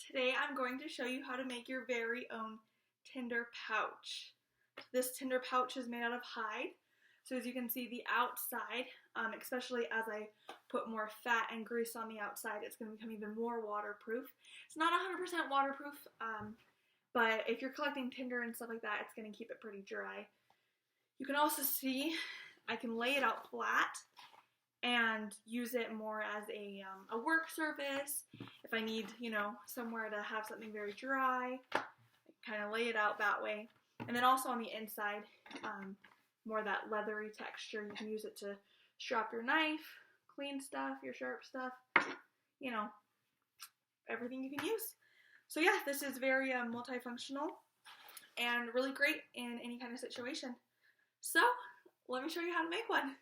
Today I'm going to show you how to make your very own Tinder pouch. This Tinder pouch is made out of hide. So as you can see, the outside, especially as I put more fat and grease on the outside, it's going to become even more waterproof. It's not 100% waterproof, but if you're collecting Tinder and stuff like that, it's going to keep it pretty dry. You can also see I can lay it out flat and use it more as a work surface. If I need, somewhere to have something very dry, I kind of lay it out that way. And then also on the inside, more that leathery texture. You can use it to strap your knife, clean stuff, your sharp stuff, everything you can use. So yeah, this is very multifunctional and really great in any kind of situation. So let me show you how to make one.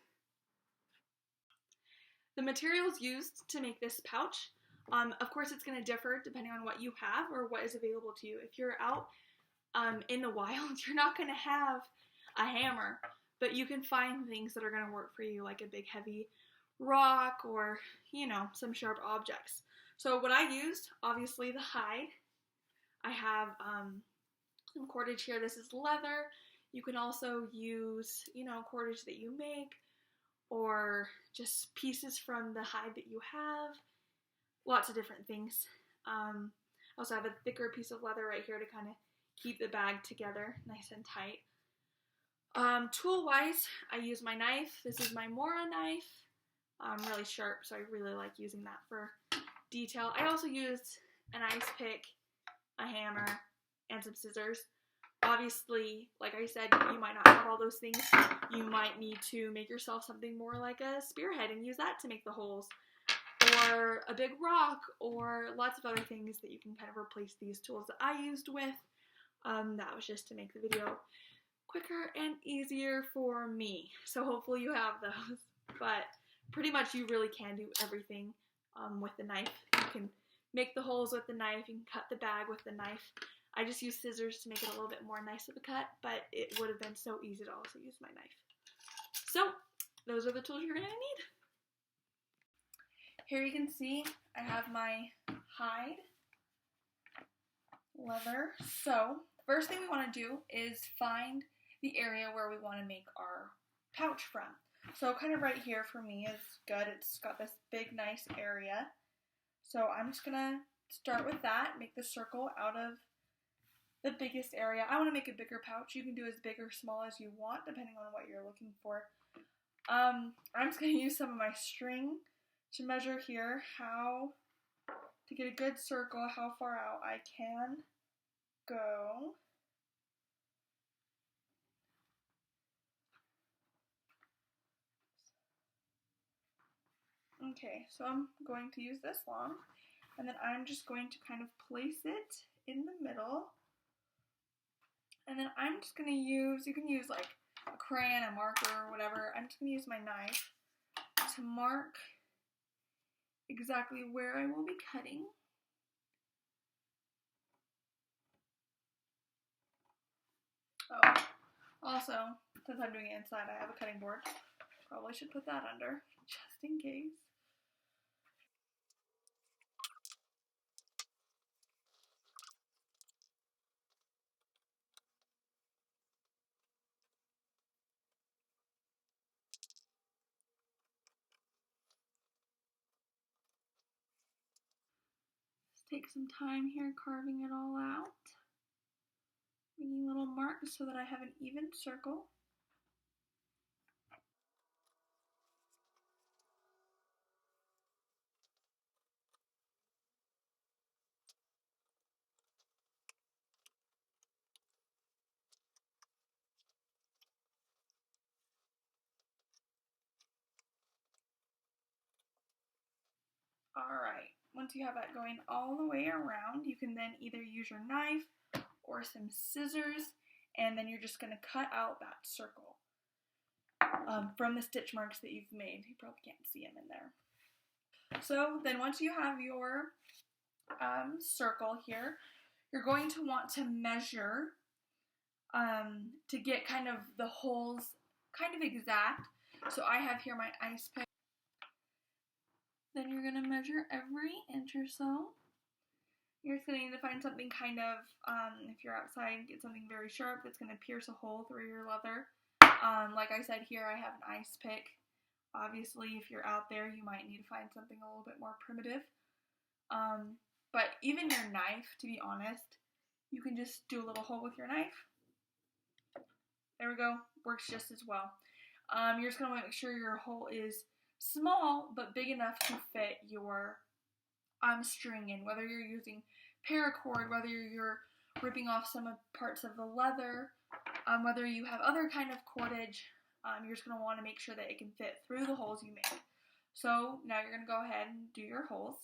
The materials used to make this pouch, of course it's going to differ depending on what you have or what is available to you. If you're out in the wild, you're not going to have a hammer, but you can find things that are going to work for you, like a big heavy rock or, some sharp objects. So what I used, obviously the hide. I have some cordage here. This is leather. You can also use, cordage that you make, or just pieces from the hide that you have. Lots of different things. I also have a thicker piece of leather right here to kind of keep the bag together nice and tight. Tool-wise, I use my knife. This is my Mora knife. Really sharp, so I really like using that for detail. I also used an ice pick, a hammer, and some scissors. Obviously, like I said, you might not have all those things. You might need to make yourself something more like a spearhead and use that to make the holes, or a big rock, or lots of other things that you can kind of replace these tools that I used with. That was just to make the video quicker and easier for me. So hopefully you have those. But pretty much you really can do everything with the knife. You can make the holes with the knife. You can cut the bag with the knife. I just use scissors to make it a little bit more nice of a cut, but it would have been so easy to also use my knife. So those are the tools you're going to need. Here you can see I have my hide, leather. So first thing we want to do is find the area where we want to make our pouch from. So kind of right here for me is good. It's got this big nice area. So I'm just going to start with that, make the circle out of the biggest area. I want to make a bigger pouch. You can do as big or small as you want depending on what you're looking for. I'm just going to use some of my string to measure here how to get a good circle, how far out I can go. Okay, so I'm going to use this long, and then I'm just going to kind of place it in the middle. And then I'm just going to use, you can use like a crayon, a marker, or whatever. I'm just going to use my knife to mark exactly where I will be cutting. Oh, also, since I'm doing it inside, I have a cutting board. Probably should put that under, just in case. Take some time here carving it all out, making little marks so that I have an even circle. Alright, once you have that going all the way around, you can then either use your knife or some scissors, and then you're just going to cut out that circle from the stitch marks that you've made. You probably can't see them in there. So then once you have your circle here, you're going to want to measure to get kind of the holes kind of exact. So I have here my ice pick. Then you're going to measure every inch or so. You're it's going to need to find something kind of, if you're outside, get something very sharp that's going to pierce a hole through your leather. Like I said here, I have an ice pick. Obviously, if you're out there, you might need to find something a little bit more primitive. But even your knife, to be honest, you can just do a little hole with your knife. There we go. Works just as well. You're just going to want to make sure your hole is small, but big enough to fit your string in. Whether you're using paracord, whether you're ripping off some parts of the leather, whether you have other kind of cordage, you're just going to want to make sure that it can fit through the holes you make. So now you're going to go ahead and do your holes.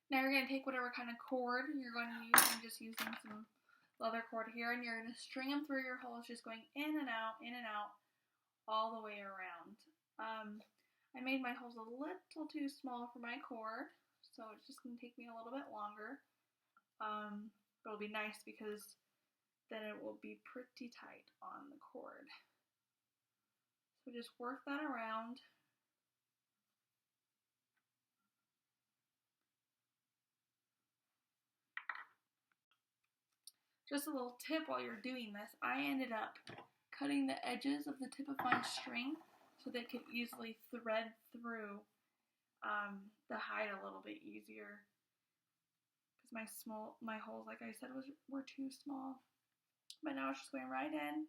Now you're going to take whatever kind of cord you're going to use. I'm just using some leather cord here, and you're going to string them through your holes, just going in and out, all the way around. I made my holes a little too small for my cord, so it's just going to take me a little bit longer. But it'll be nice because then it will be pretty tight on the cord. So just work that around. Just a little tip while you're doing this, I ended up cutting the edges of the tip of my string so they could easily thread through the hide a little bit easier. Because my holes, like I said, were too small. But now it's just going right in.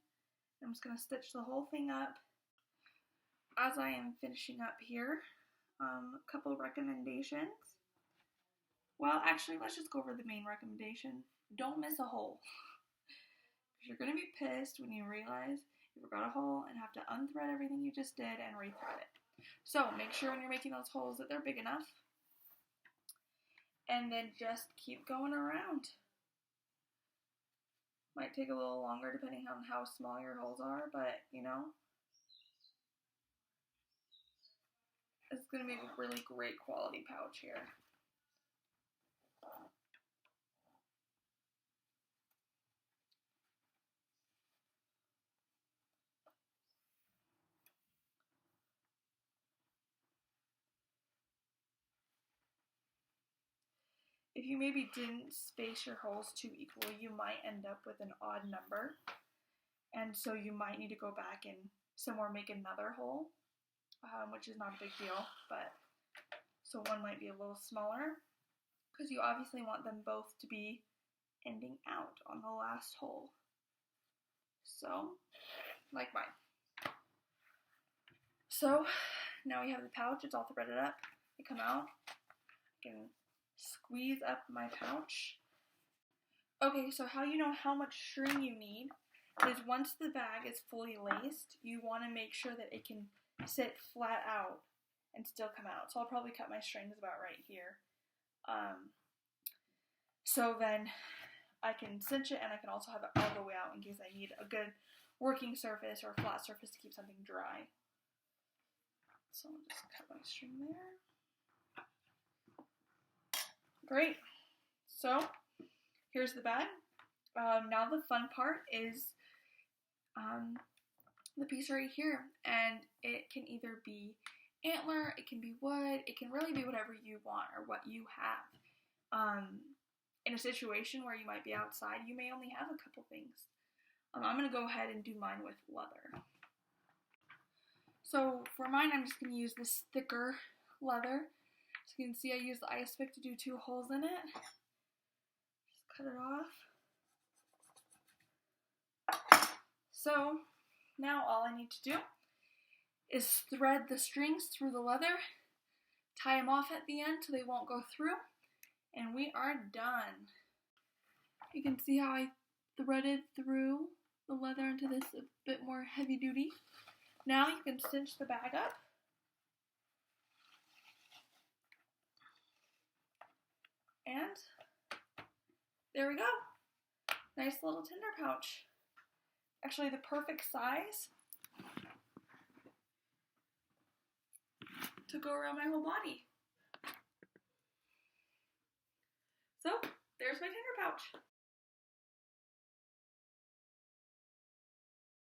I'm just going to stitch the whole thing up. As I am finishing up here, a couple recommendations. Well, actually, let's just go over the main recommendation. Don't miss a hole. Because you're going to be pissed when you realize you forgot a hole and have to unthread everything you just did and rethread it. So make sure when you're making those holes that they're big enough. And then just keep going around. Might take a little longer depending on how small your holes are, but you know, it's going to be a really great quality pouch here. If you maybe didn't space your holes too equally, you might end up with an odd number. And so you might need to go back and somewhere make another hole, which is not a big deal, but so one might be a little smaller because you obviously want them both to be ending out on the last hole. So, like mine. So, now we have the pouch, it's all threaded up. I come out, I can squeeze up my pouch. Okay, so how you know how much string you need is once the bag is fully laced, you want to make sure that it can sit flat out and still come out. So I'll probably cut my strings about right here. So then I can cinch it and I can also have it all the way out in case I need a good working surface or a flat surface to keep something dry. So I'll just cut my string there. Great. So here's the bag. Now the fun part is the piece right here, and it can either be antler, it can be wood, it can really be whatever you want or what you have. In a situation where you might be outside, you may only have a couple things. I'm going to go ahead and do mine with leather. So for mine, I'm just going to use this thicker leather. So you can see I use the ice pick to do 2 holes in it. Just cut it off. So now all I need to do is thread the strings through the leather, tie them off at the end so they won't go through, and we are done. You can see how I threaded through the leather into this a bit more heavy duty. Now you can cinch the bag up. And there we go. Nice little Tinder pouch. Actually the perfect size to go around my whole body. So, there's my Tinder pouch.